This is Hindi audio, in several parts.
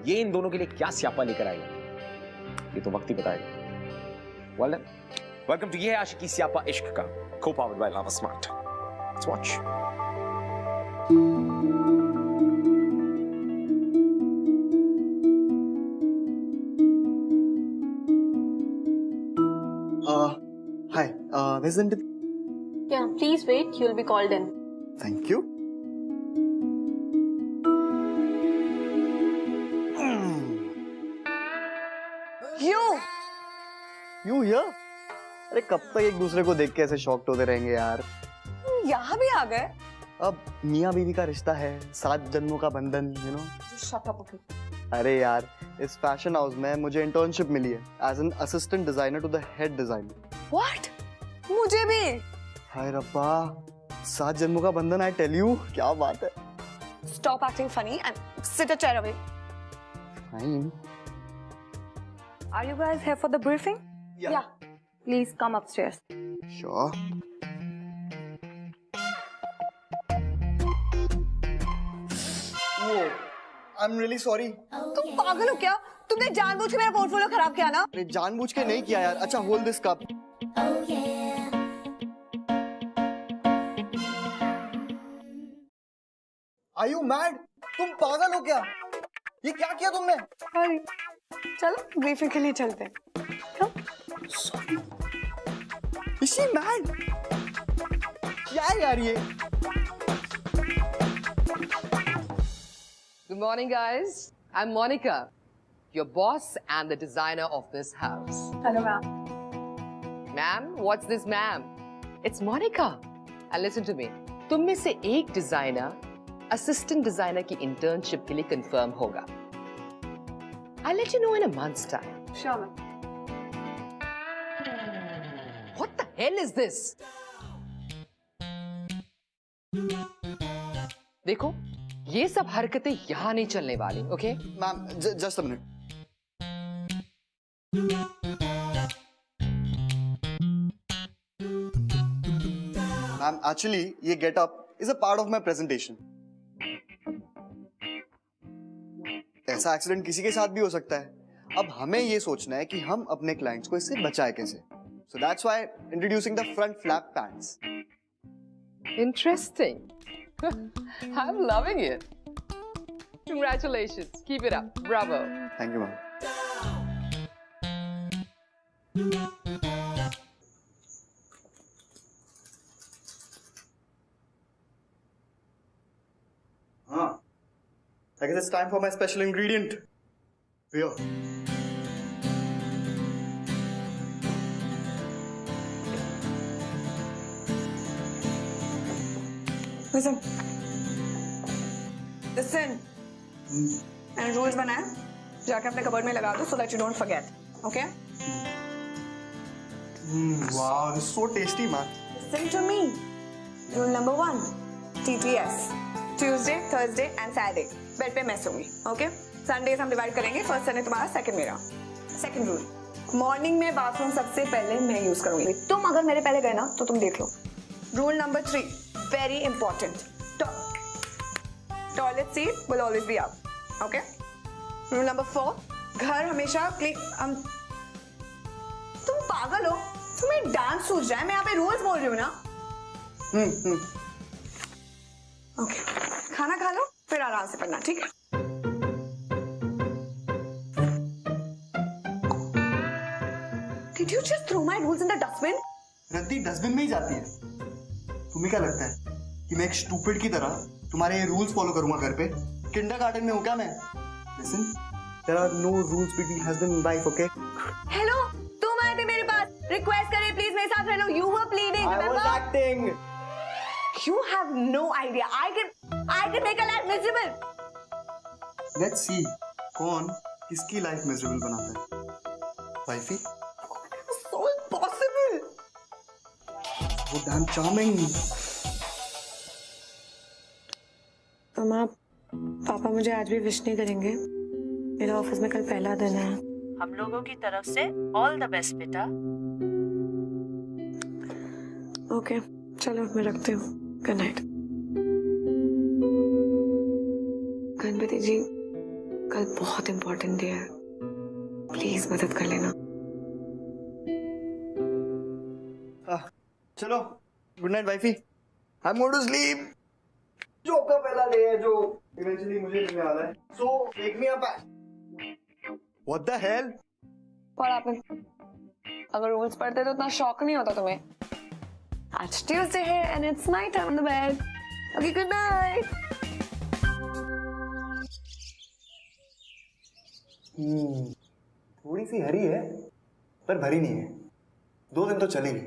ये इन दोनों के लिए क्या स्यापा लेकर आएगा, ये तो वक्त ही बताएगा। वेल देन, वेलकम टू ये है आशिकी स्यापा इश्क का, co powered by Lava smart. Let's watch. Hi, isn't it? Yeah, please wait. You'll be called in. Thank you. You here? अरे कब तक एक दूसरे को देख के ऐसे शॉक्ड होते रहेंगे यार? यहाँ भी आ गए? अब मियाँ बीवी का रिश्ता है, 7 जन्मों का बंधन, you know? Shut up, okay. अरे यार, इस फैशन हाउस में मुझे इंटर्नशिप मिली है as an assistant designer to the head designer. What? मुझे भी। हाय रब्बा, 7 जन्मों का बंधन, आई टेल यू, क्या बात है। Stop acting funny and sit a chair away. Fine. Are you guys here for the briefing? Yeah. Please come upstairs. Sure. Whoa, I'm really sorry. तुम पागल हो क्या? तुमने जानबूझ के मेरा पोर्टफोलियो खराब किया ना? अरे जानबूझ के नहीं किया यार। अच्छा, hold this cup. Are you mad? तुम पागल हो क्या? ये क्या किया तुमने? अरे, चलो ब्रीफिंग के लिए चलते हैं। Is she mad? क्या है यार ये? Good morning, guys. I'm Monica, your boss and the designer of this house. Hello, ma'am. Ma'am, what's this, ma'am? It's Monica. And listen to me. तुम में से एक डिजाइनर असिस्टेंट डिजाइनर की इंटर्नशिप के लिए कंफर्म होगा. I'll let you know in a month's time. Sure, ma'am. What the hell is this? देखो, ये सब हरकतें यहाँ नहीं चलने वाली, okay? Ma'am, just a minute. Ma'am, actually, ये get-up is a part of my presentation. ऐसा एक्सीडेंट किसी के साथ भी हो सकता है. अब हमें ये सोचना है कि हम अपने क्लाइंट्स को इससे बचाए कैसे. So that's why introducing the front flap pants. Interesting. I'm loving it. Congratulations. Keep it up. Bravo. Thank you, ma'am. I guess it's time for my special ingredient. Here. Listen. मैंने रूल्स बनाए, जाके अपने कबर्ड में लगा दो so that you don't forget. Okay? Wow, this is so tasty, man. Listen to me. Rule number 1. TTS. Tuesday, Thursday and Saturday. Bed पे मैं सोऊंगी. Okay? Sundays हम डिवाइड करेंगे. First Sunday तुम्हारा, second मेरा. Second rule. मॉर्निंग में बाथरूम सबसे पहले मैं यूज करूंगी. तुम अगर मेरे पहले गए ना तो तुम देख लो. Rule number 3. Very important. Toilet seat will always be up. Okay? Rule number 4. घर हमेशा क्लीन. तुम पागल हो? तुम्हें डांस सूझ रहा है? मैं यहाँ पे रूल्स बोल रही हूँ ना. Okay. खाना खा लो, फिर आराम से पढ़ना, ठीक है? Did you just throw my rules in the dustbin? रद्दी डस्टबिन में ही जाती है. तुम्हें क्या लगता है कि मैं एक स्टूपिड की तरह तुम्हारे ये रूल्स फॉलो करूंगा घर पे? किंडरगार्टन में हूँ क्या मैं? Listen, there are no rules between husband and wife, okay? Hello, तुम आए थे मेरे पास. Request करे प्लीज मेरे साथ रहना. You were pleading, remember? I was acting. You have no idea. I can make a life miserable. Let's see कौन किसकी लाइफ मिजरेबल बनाता है. वाइफी? So impossible. वो damn charming. मामा, पापा मुझे आज भी विश नहीं करेंगे. मेरा ऑफिस में कल पहला दिन है. हम लोगों की तरफ से ऑल द बेस्ट बेटा. ओके, चलो मैं रखती हूँ. Good night. गणपति जी, कल बहुत इंपॉर्टेंट डे है, प्लीज मदद कर लेना। चलो good night wifey, I am going to sleep. जो का पहला डे है जो इवेंचुअली मुझे मिलने वाला है, so wake me up. What the hell? और आपने अगर रूल्स पढ़ते तो इतना शौक नहीं होता तुम्हें। आज ट्यूसडे है and it's night time on the bed. Okay good night. थोड़ी सी हरी है पर भरी नहीं है, 2 दिन तो चलेगी।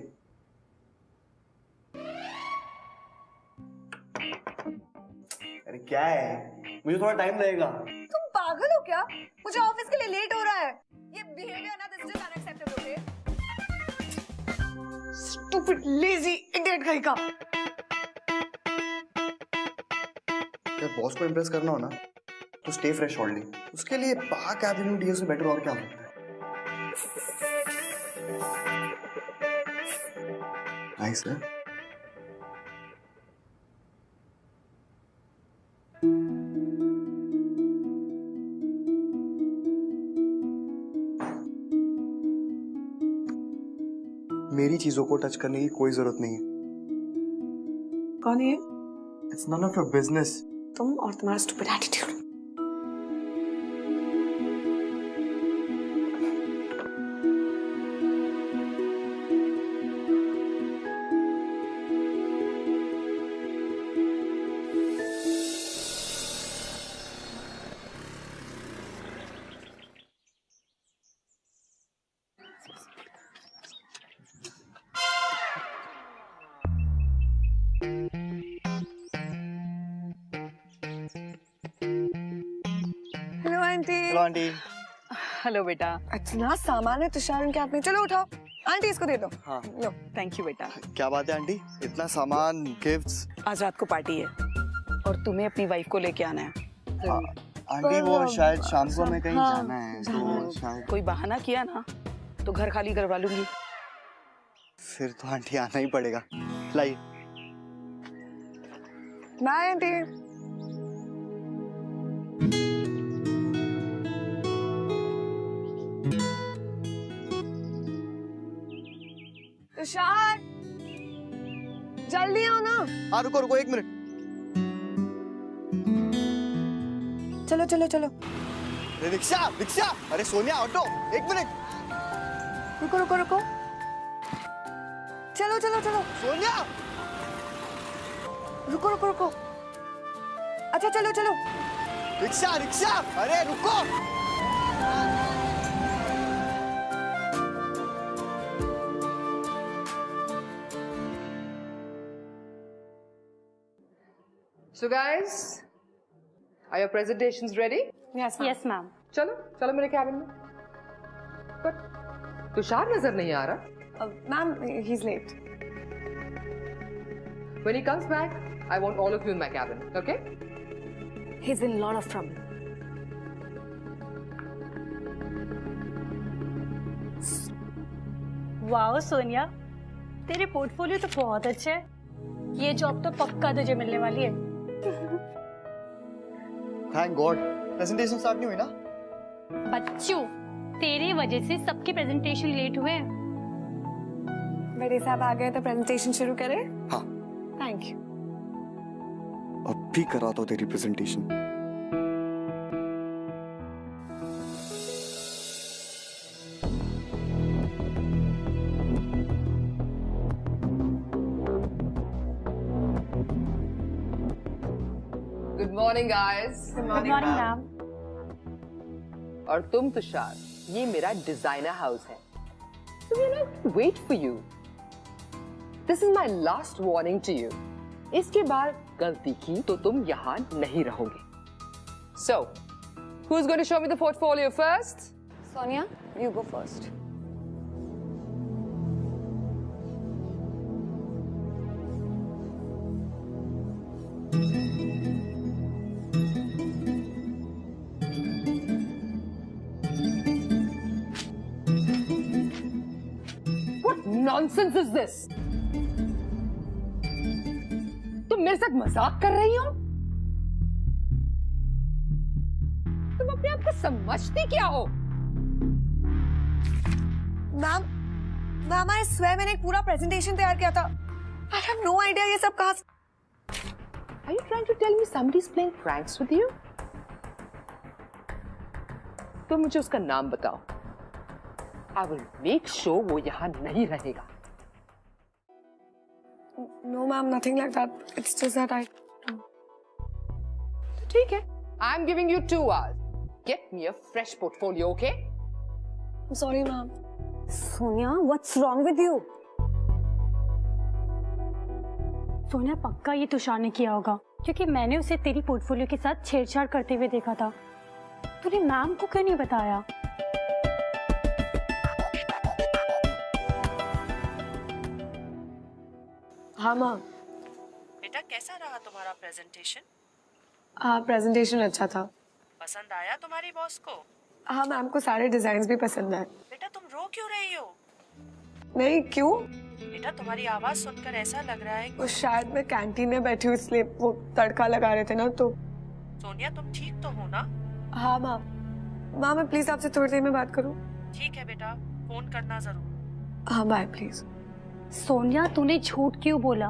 अरे क्या है, मुझे थोड़ा टाइम लगेगा। तुम पागल हो क्या? मुझे ऑफिस के लिए लेट हो रहा है। ये बिहेवियर ना this is unacceptable, okay? Stupid lazy idiot कहीं का। जब बॉस को इम्प्रेस करना हो ना तो स्टे फ्रेश ओनली। उसके लिए पार्क एवेन्यू डीओ से बेटर और क्या हो सकता है। नाइस है। मेरी चीजों को टच करने की कोई जरूरत नहीं है। कौन है? It's none of your business. तुम और तुम्हारा stupid attitude. Hello aunty. Hello aunty. Hello बेटा। इतना सामान है तुषार उनके हाथ में, चलो उठाओ। आंटी इसको दे दो। हाँ। लो। थैंक यू बेटा। क्या बात है आंटी, इतना सामान, गिफ्ट्स। आज रात को पार्टी है और तुम्हें अपनी वाइफ को लेके आना है। आंटी वो शायद शाम को हमें कहीं हाँ, जाना है तो शायद। कोई बहाना किया ना तो घर खाली करवा लूंगी। फिर तो आंटी आना ही पड़ेगा। लाइए। Bye aunty. तुषार जल्दी आओ ना। हाँ रुको रुको 1 मिनट। चलो चलो चलो। रिक्शा रिक्शा, अरे सोनिया ऑटो, 1 मिनट। रुको रुको रुको। चलो चलो चलो। सोनिया रुको रुको रुको। अच्छा चलो चलो। रिक्शा रिक्शा, अरे रुको। So guys, are your presentations ready? Yes Yes, ma'am. चलो चलो मेरे कैबिन में। But तुषार नजर नहीं आ रहा। Ma'am he is late. When he comes back, I want all of you in my cabin. Okay? He's in a lot of trouble. Wow Sonia, तेरे पोर्टफोलियो तो बहुत अच्छे है। ये जॉब तो पक्का तुझे मिलने वाली है। Thank God. प्रेजेंटेशन स्टार्ट नहीं हुई ना? बच्चों, तेरी वजह से सबके प्रेजेंटेशन लेट हुए हैं। बड़े साहब आ गए तो प्रेजेंटेशन शुरू करें? हाँ। Thank you. अब भी करा दो तेरी presentation. Good morning, guys. Good morning, ma'am. और तुम तुषार, ये मेरा डिजाइनर हाउस है। So we're not wait for you. This is my last warning to you. इसके बाद गलती की तो तुम यहाँ नहीं रहोगे। So, who's going to show me the portfolio first? Sonia, you go first. What nonsense is this? तुम मेरे साथ मजाक कर रही हो? तुम अपने आपको समझती क्या हो? मैम मैम आई स्वेयर मैंने एक पूरा प्रेजेंटेशन तैयार किया था। आई हैव नो आइडिया ये सब कहाँ से। Are you trying to tell me somebody's playing pranks with you? तो मुझे उसका नाम बताओ। I will make sure वो यहाँ नहीं रहेगा। No ma'am, nothing like that. It's just that I. ठीक है। I'm giving you 2 hours. Get me a fresh portfolio, okay? I'm sorry ma'am. Sonia, what's wrong with you? Sonia, पक्का ये तुषार ने किया होगा, क्योंकि मैंने उसे तेरी पोर्टफोलियो के साथ छेड़छाड़ करते हुए देखा था। तूने मैम को क्यों नहीं बताया? हाँ मैम। बेटा कैसा रहा तुम्हारा प्रेजेंटेशन? हाँ प्रेजेंटेशन अच्छा था। पसंद आया तुम्हारी बॉस को? हाँ मैम को सारे डिजाइन भी पसंद आए। बेटा तुम रो क्यों रही हो? नहीं क्यों? बेटा तुम्हारी आवाज सुनकर ऐसा लग रहा है वो शायद मैं कैंटीन में बैठी हूँ इसलिए वो तड़का लगा रहे थे ना तो। सोनिया तुम ठीक तो हो ना? हाँ मैम। मैम मैं प्लीज आपसे थोड़ी देर में बात करूँ? ठीक है बेटा, फोन करना जरूर। हाँ बाय प्लीज। सोनिया, तूने झूठ क्यों बोला?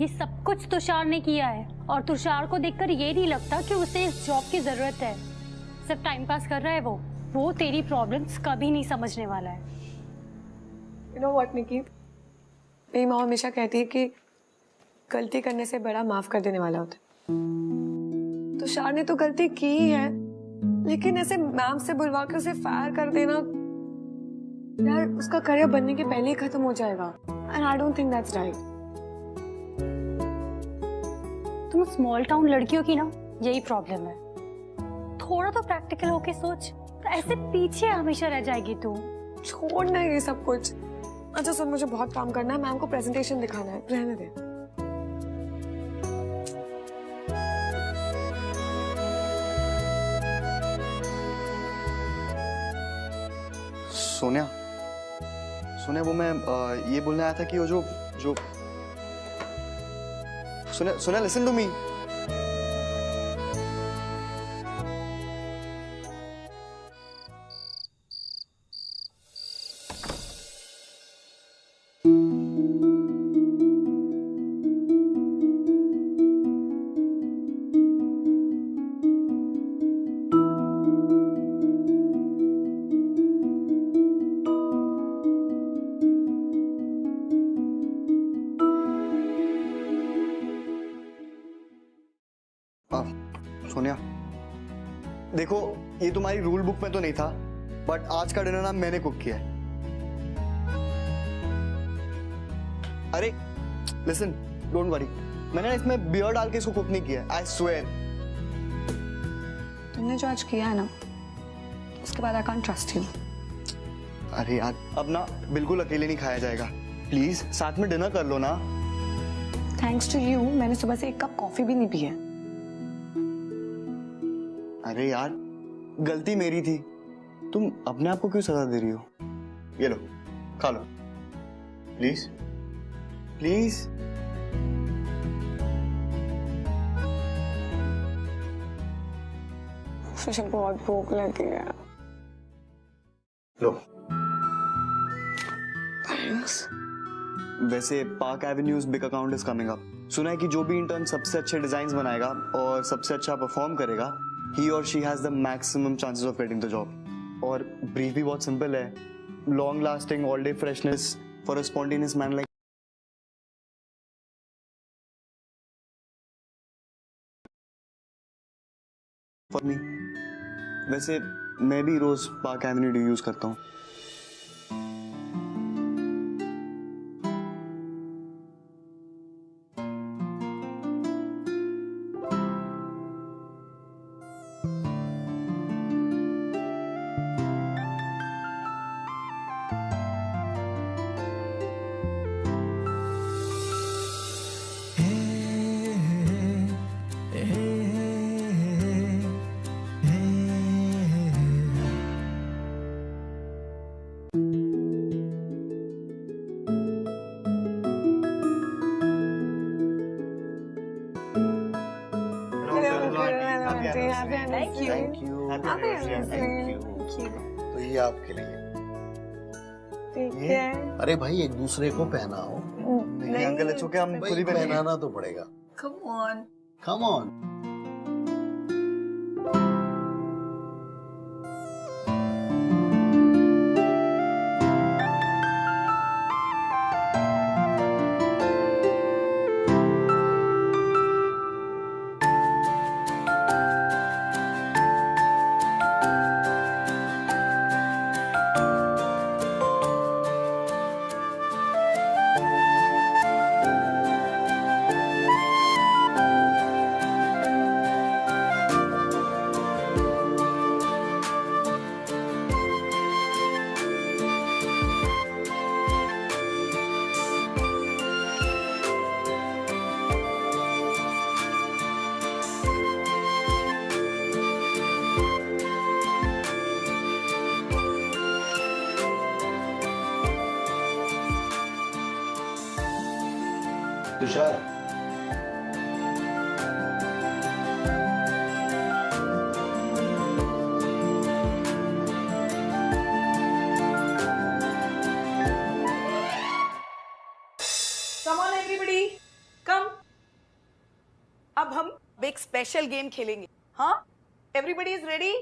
ये सब कुछ तुषार ने किया है, और तुषार को देखकर ये नहीं लगता कि उसे इस जॉब की जरूरत है। सिर्फ टाइम पास कर रहा है वो तेरी प्रॉब्लम्स कभी नहीं समझने वाला है। You know what निकी, मेरी माँ हमेशा कहती है कि गलती करने से बड़ा माफ कर देने वाला होता है। तुषार ने तो गलती की ही है, लेकिन ऐसे मैम से बुलवा के उसे फायर कर देना, यार उसका करियर बनने के पहले ही खत्म हो जाएगा। And I don't think that's right. तुम स्मॉल टाउन लड़कियों की ना यही प्रॉब्लम है। थोड़ा तो प्रैक्टिकल होके सोच, तो ऐसे पीछे हमेशा रह जाएगी तू। छोड़ ना ये सब कुछ। अच्छा सुन, मुझे बहुत काम करना है, मैम को प्रेजेंटेशन दिखाना है, रहने दे। सोनिया, सोनिया वो मैं ये बोलने आया था कि वो जो Sonia, Sonia listen to me. Sonia देखो, ये तुम्हारी रूल बुक में तो नहीं था, बट आज का डिनर ना मैंने कुक किया है। अरे लिसन, डोंट वरी, मैंने इसमें बियर डाल के इसको कुक नहीं किया, आई स्वेयर। तुमने जो आज किया है ना, उसके बाद आई कांट ट्रस्ट यू। अरे यार, अब ना बिल्कुल अकेले नहीं खाया जाएगा, प्लीज साथ में डिनर कर लो ना। थैंक्स टू यू मैंने सुबह से 1 कप कॉफी भी नहीं पी है। अरे यार, गलती मेरी थी, तुम अपने आप को क्यों सजा दे रही हो? ये लो, खा लो प्लीज प्लीज। मुझे बहुत भूख लगी है। लो। थैंक्स। वैसे park avenues big account is coming up. सुना है कि जो भी इंटर्न सबसे अच्छे डिजाइन बनाएगा और सबसे अच्छा परफॉर्म करेगा, he or she has the maximum chances of getting the job. और ब्रीफ भी बहुत सिंपल है, long lasting all day freshness for a spontaneous man like for me. वैसे मैं भी रोज पार्क एवेन्यू यूज करता हूँ। Thank you. तो ये आपके लिए। ठीक ये? है। अरे भाई एक दूसरे को पहनाओ। नहीं अंकल, इट्स ओके, हम भाई खुद ही पहनेंगे। पहनाना तो पड़ेगा। Come on. Come on. Tushar, Come on everybody, come. अब हम एक स्पेशल गेम खेलेंगे. हाँ? Everybody is ready?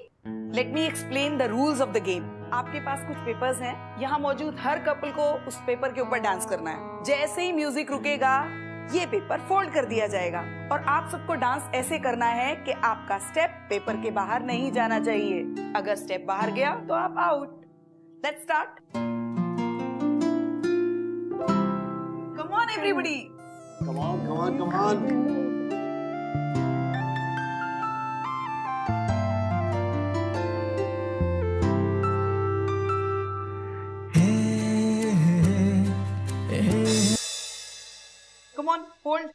Let me explain the rules of the game. आपके पास कुछ पेपर्स हैं. यहाँ मौजूद हर कपल को उस पेपर के ऊपर डांस करना है. जैसे ही म्यूजिक रुकेगा, ये पेपर फोल्ड कर दिया जाएगा और आप सबको डांस ऐसे करना है कि आपका स्टेप पेपर के बाहर नहीं जाना चाहिए. अगर स्टेप बाहर गया तो आप out. Let's start. Come on everybody. come on, come on, come on. Come on, hold.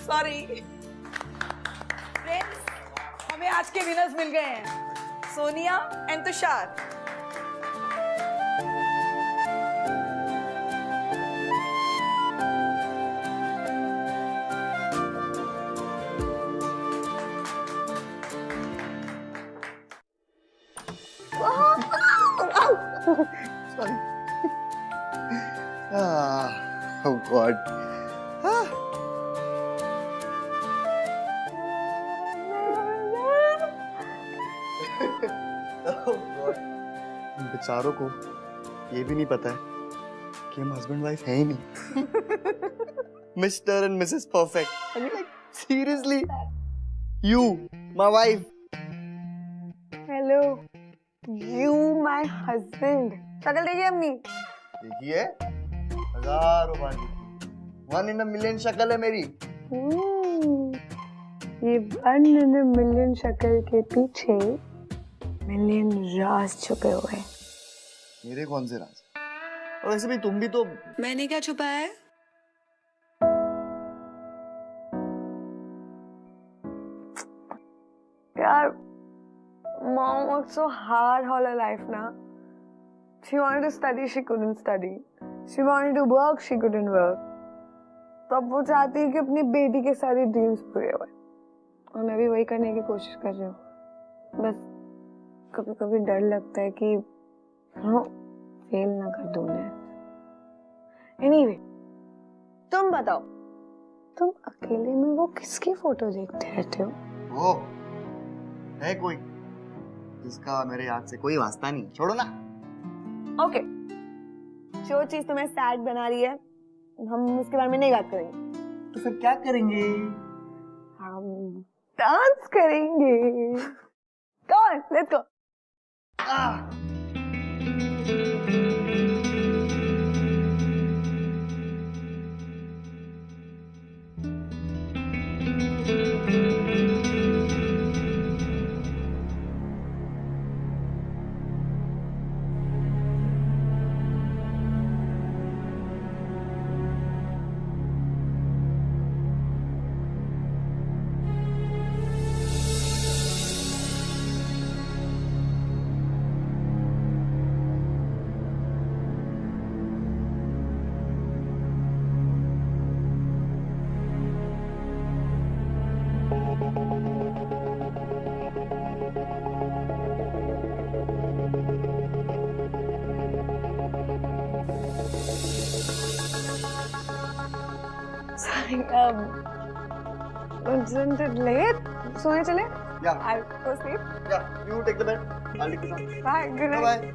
Sorry friends, हमें आज के विनर्स मिल गए हैं, Sonia and Tushar. Sorry. Oh God. Oh God. इन बेचारों को ये भी नहीं पता है कि हम हस्बैंड वाइफ है ही नहीं. Mister and Mrs perfect. I mean, like, seriously, you, my wife. Hello, you my husband. शक्ल देखिए अपनी. देखिए, हजारों बार देखी. 1 in a million शक्ल है मेरी. ये 1 in a million शक्ल के पीछे मिलियन राज छुपे हुए हैं. मेरे कौन से राज? और वैसे भी तुम भी तो. मैंने क्या छुपाया है? यार, mom worked so hard all her life ना. She wanted to study, she couldn't study. She wanted to work, she couldn't work. तब वो चाहती है कि अपनी बेटी के सारे ड्रीम्स पूरे होए. और मैं भी वही करने की कोशिश कर रही हूँ. बस कभी कभी डर लगता है कि फेल ना कर दूँ मैं. Anyway, तुम बताओ, तुम अकेले में वो किसकी फोटो देखते रहते हो? वो है कोई जिसका मेरे याद से कोई वास्ता नहीं. छोड़ो ना. ओके, जो चीज तुम्हें सैड बना रही है हम उसके बारे में नहीं बात करेंगे। तो फिर क्या करेंगे? हम डांस करेंगे। Come on, let's go. Sorry, isn't it late? सोने चले? Yeah. I'll go sleep. Yeah, you take the bed. I'll take the song. Bye. Good night. Bye.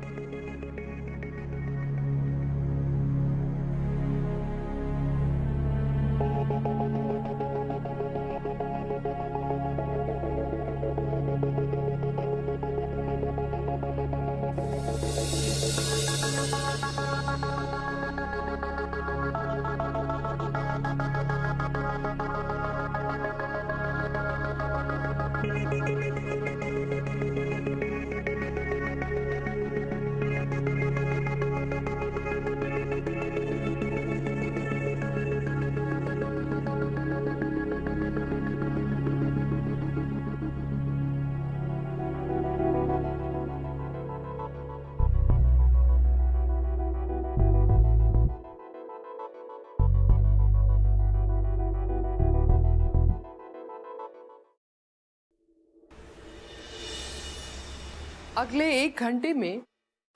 अगले 1 घंटे में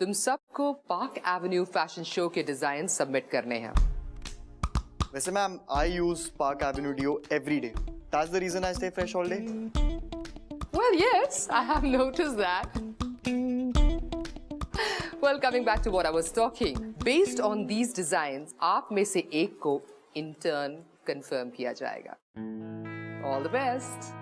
तुम सबको पार्क एवेन्यू फैशन शो के डिजाइन सबमिट करने हैं। वैसे ma'am, I use Park Avenue Deo every day. That's the reason I stay fresh all day. Well, yes, I have noticed that. Well, coming back to what I was talking, based on these designs, आप में से एक को intern confirm किया जाएगा। All the best.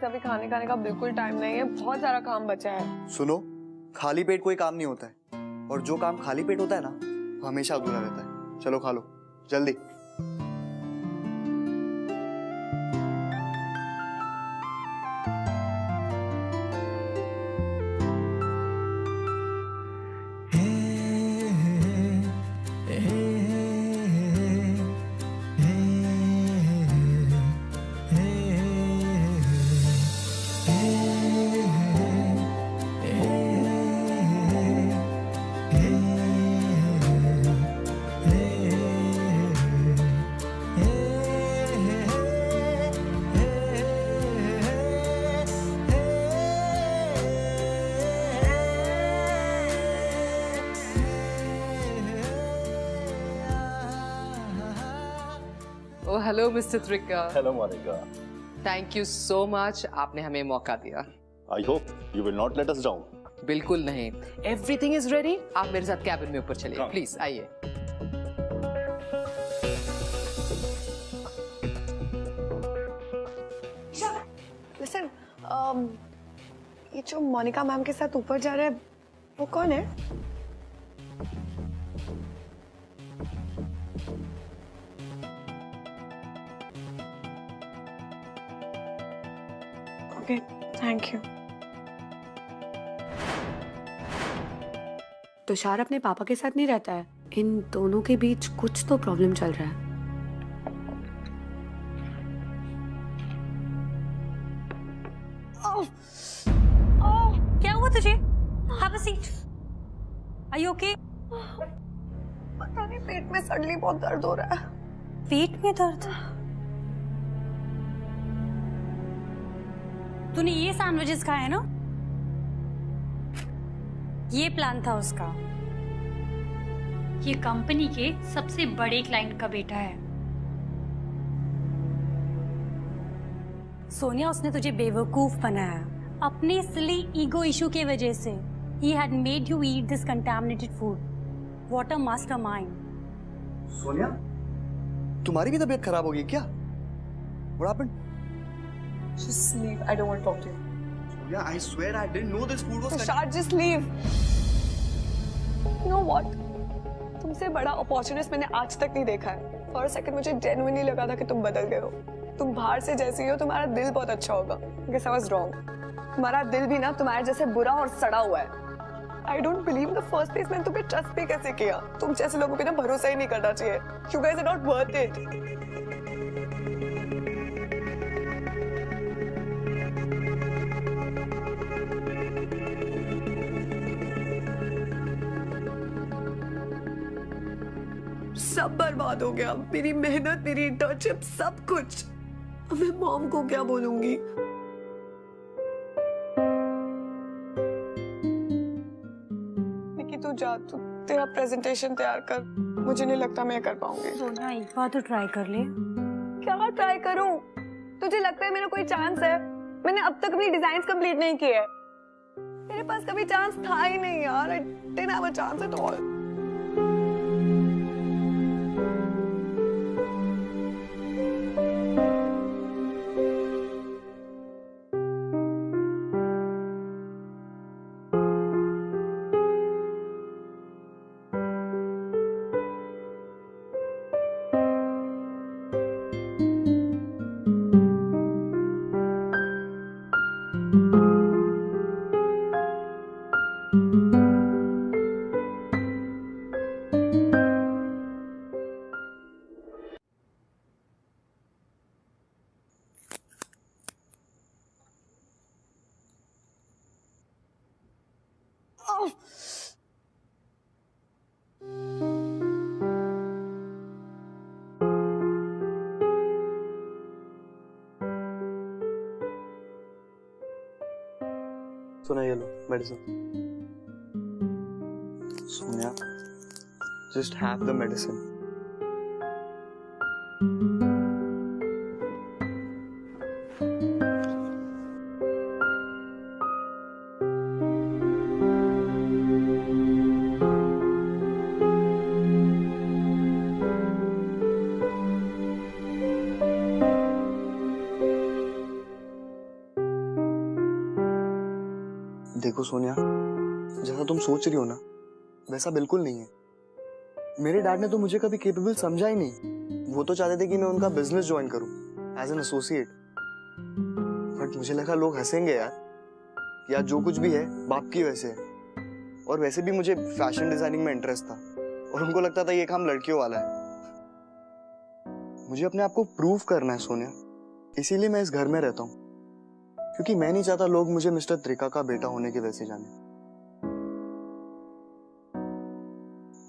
अभी खाने का बिल्कुल टाइम नहीं है, बहुत सारा काम बचा है। सुनो, खाली पेट कोई काम नहीं होता है, और जो काम खाली पेट होता है ना, वो हमेशा अधूरा रहता है। चलो खा लो, जल्दी। Oh, hello, Mr. Trikka. Hello, Monica. Thank you so much. आपने हमें मौका दिया। I hope you will not let us down. बिल्कुल नहीं। Everything is ready. आप मेरे साथ कैबिन में ऊपर चलिए, प्लीज आइए। Listen, ये जो मोनिका मैम के साथ ऊपर जा रहा है, वो कौन है? Okay, thank you. तुषार अपने पापा के साथ नहीं रहता है। इन दोनों के बीच कुछ तो प्रॉब्लम चल रहा है। क्या हुआ तुझे? Have a seat. Are you okay? पता नहीं, पेट में सडनली बहुत दर्द हो रहा है। पेट में दर्द? तूने ये सैंडविचेस खाए ना? ये प्लान था उसका। ये कंपनी के सबसे बड़े क्लाइंट का बेटा है। सोनिया, उसने तुझे बेवकूफ बनाया अपने सिली ईगो इशू की वजह से। He had made you eat this contaminated food. What a mastermind. Sonia, तुम्हारी भी तबीयत खराब हो गई क्या? What happened? Just leave. I don't want to talk to you. Sonia, I swear I didn't know this food was. Tushar, just leave. You know what? तुमसे बड़ा अपॉर्चुनिस्ट मैंने आज तक नहीं देखा है। For a second मुझे genuinely लगा था कि तुम बदल गए हो। तुम बाहर से जैसी हो, तुम्हारा दिल बहुत अच्छा होगा। Guess I was wrong. तुम्हारा दिल भी ना तुम्हारे जैसे बुरा और सड़ा हुआ है। I don't believe in the first place मैंने तुम्हें ट्रस्ट भी कैसे किया? तुम जैसे लोगों पे ना भरोसा ही नहीं करना चाहिए। You guys are not worth it. सब बर्बाद हो गया, मेरी मेहनत, मेरी इंटर्नशिप, सब कुछ। अब मैं मॉम को क्या बोलूंगी? निकी तू जा, तू तेरा प्रेजेंटेशन तैयार कर। मुझे नहीं लगता मैं कर पाऊंगी। सोनिया, एक बार तो ट्राई कर ले। क्या ट्राई करूं? तुझे लगता है मेरा कोई चांस है? मैंने अब तक अपनी डिजाइन्स कंप्लीट नहीं किए। मेरे पास कभी चांस था ही नहीं यार। I didn't have a chance at all. Sonia, ये लो medicine. Sonia, just have the medicine. देखो सोनिया, जैसा तुम सोच रही हो ना, वैसा बिल्कुल नहीं है। मेरे डैड ने तो मुझे कभी केपेबल समझा ही नहीं। वो तो चाहते थे कि मैं उनका बिजनेस ज्वाइन करूं एज एन एसोसिएट। बट मुझे लगा लोग हंसेंगे यार जो कुछ भी है बाप की वजह से है। और वैसे भी मुझे फैशन डिजाइनिंग में इंटरेस्ट था और उनको लगता था ये काम लड़कियों वाला है। मुझे अपने आप को प्रूव करना है सोनिया, इसीलिए मैं इस घर में रहता हूँ, क्योंकि मैं नहीं चाहता लोग मुझे मिस्टर त्रिका का बेटा होने के वजह से जाने।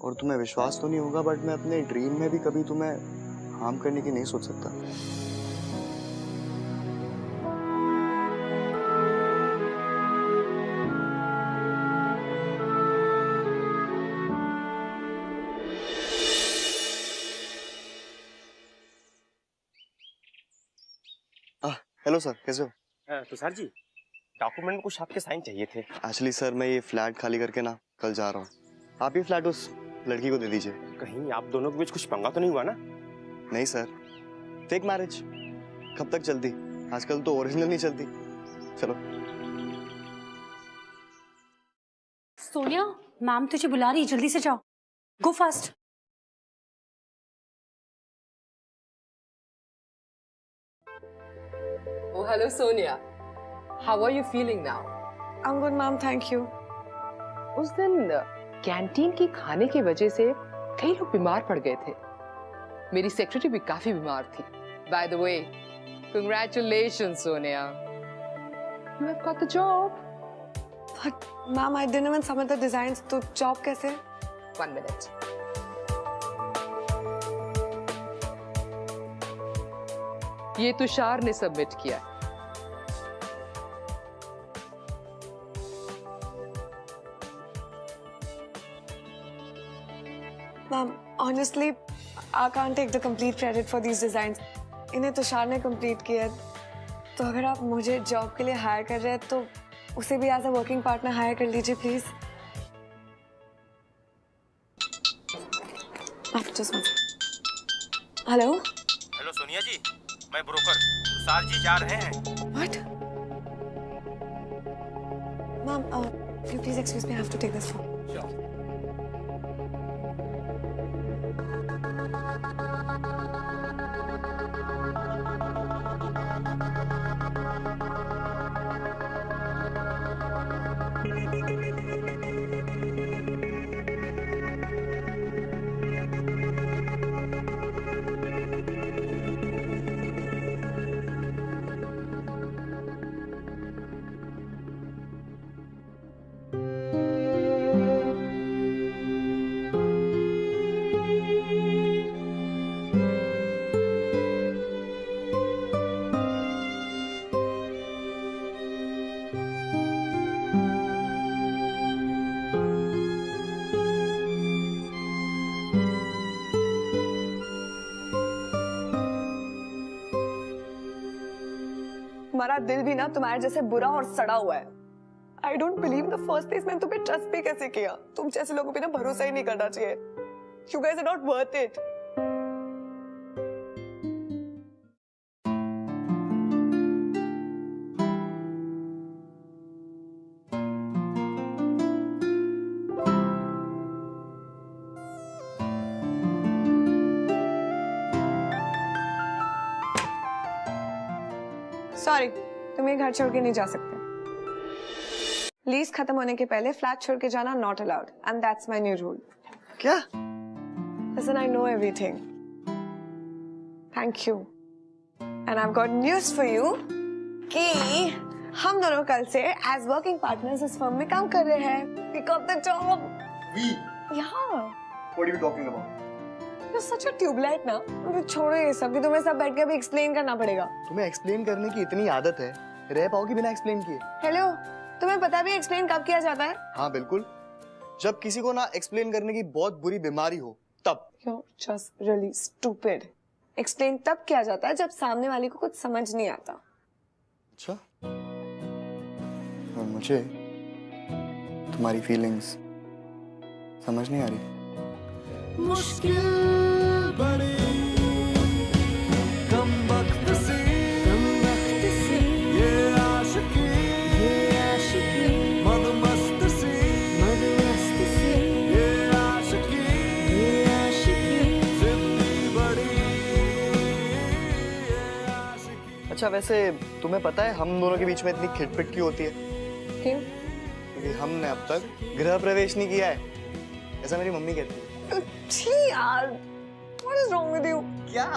और तुम्हें विश्वास तो नहीं होगा, बट मैं अपने ड्रीम में भी कभी तुम्हें हार्म करने की नहीं सोच सकता। हेलो सर, कैसे हो? तुषार जी, डॉक्यूमेंट में कुछ आपके साइन चाहिए थे। एक्चुअली सर, मैं ये फ्लैट खाली करके ना कल जा रहा हूँ। आप ये फ्लैट उस लड़की को दे दीजिए। कहीं आप दोनों के बीच कुछ पंगा तो नहीं हुआ ना? नहीं सर, फेक मैरिज कब तक चलती? आजकल तो ओरिजिनल नहीं चलती। चलो। सोनिया, मैम तुझे बुला रही है, जल्दी से जाओ। गो fast. Oh, hello, Sonia. How are you feeling now? I'm good, ma'am. Thank you. उस दिन कैंटीन की खाने की वजह से कई लोग बीमार पड़ गए थे। मेरी सेक्रेटरी भी काफी बीमार थी। By the way, congratulations, Sonia. You have got the job. But, ma'am, I didn't even submit the designs. तो job कैसे? 1 minute. ये तुषार ने सबमिट किया। Ma'am, honestly, I can't take the complete credit for these designs. इन्हें तुषार ने complete किया। तो अगर आप मुझे जॉब के लिए हायर कर रहे हैं तो उसे भी as a working partner hire कर लीजिए please. Hello hello Sonia ji, मैं ब्रोकर तुषार जी जा रहे हैं। What ma'am, you please excuse me, I have to take this phone. तुम्हारा दिल भी ना तुम्हारे जैसे बुरा और सड़ा हुआ है। I don't believe the first place मैंने तुम्हें ट्रस्ट भी कैसे किया। तुम जैसे लोगों पे ना भरोसा ही नहीं करना चाहिए। You guys are not worth it. Sorry, तुम ये घर छोड़ के नहीं जा सकते। लीज खत्म होने के पहले फ्लैट छोड़ के जाना not allowed and that's my new rule. क्या? Listen, I know everything. Thank you. And I've got news for you कि हम दोनों कल से as working partners इस फर्म में काम कर रहे हैं। We got the job. We? Yeah. What are you talking about? You're such a tubelight ना। अभी छोड़ो ये सब, कि तुम्हें सब बैठ के अभी एक्सप्लेन करना पड़ेगा। तुम्हें एक्सप्लेन करने की इतनी आदत है, रह पाओगी बिना एक्सप्लेन किए? हेलो, तुम्हें पता भी एक्सप्लेन कब किया जाता है? हाँ बिल्कुल, जब किसी को ना एक्सप्लेन करने की बहुत बुरी बीमारी हो तब। You're just really stupid. Explain तब किया जाता है जब सामने वाले को कुछ समझ नहीं आता। अच्छा, और मुझे तुम्हारी फीलिंग्स समझ नहीं आ रही। मुश्किल बड़ी कम वक्त से ये आशिकी मद मस्त से ये आशिकी जिंदगी बड़ी अच्छा, वैसे तुम्हें पता है हम दोनों के बीच में इतनी खिटपिट क्यों होती है? क्यों? क्योंकि हमने अब तक गृह प्रवेश नहीं किया है, ऐसा मेरी मम्मी कहती है। छी यार, what is wrong with you? क्या?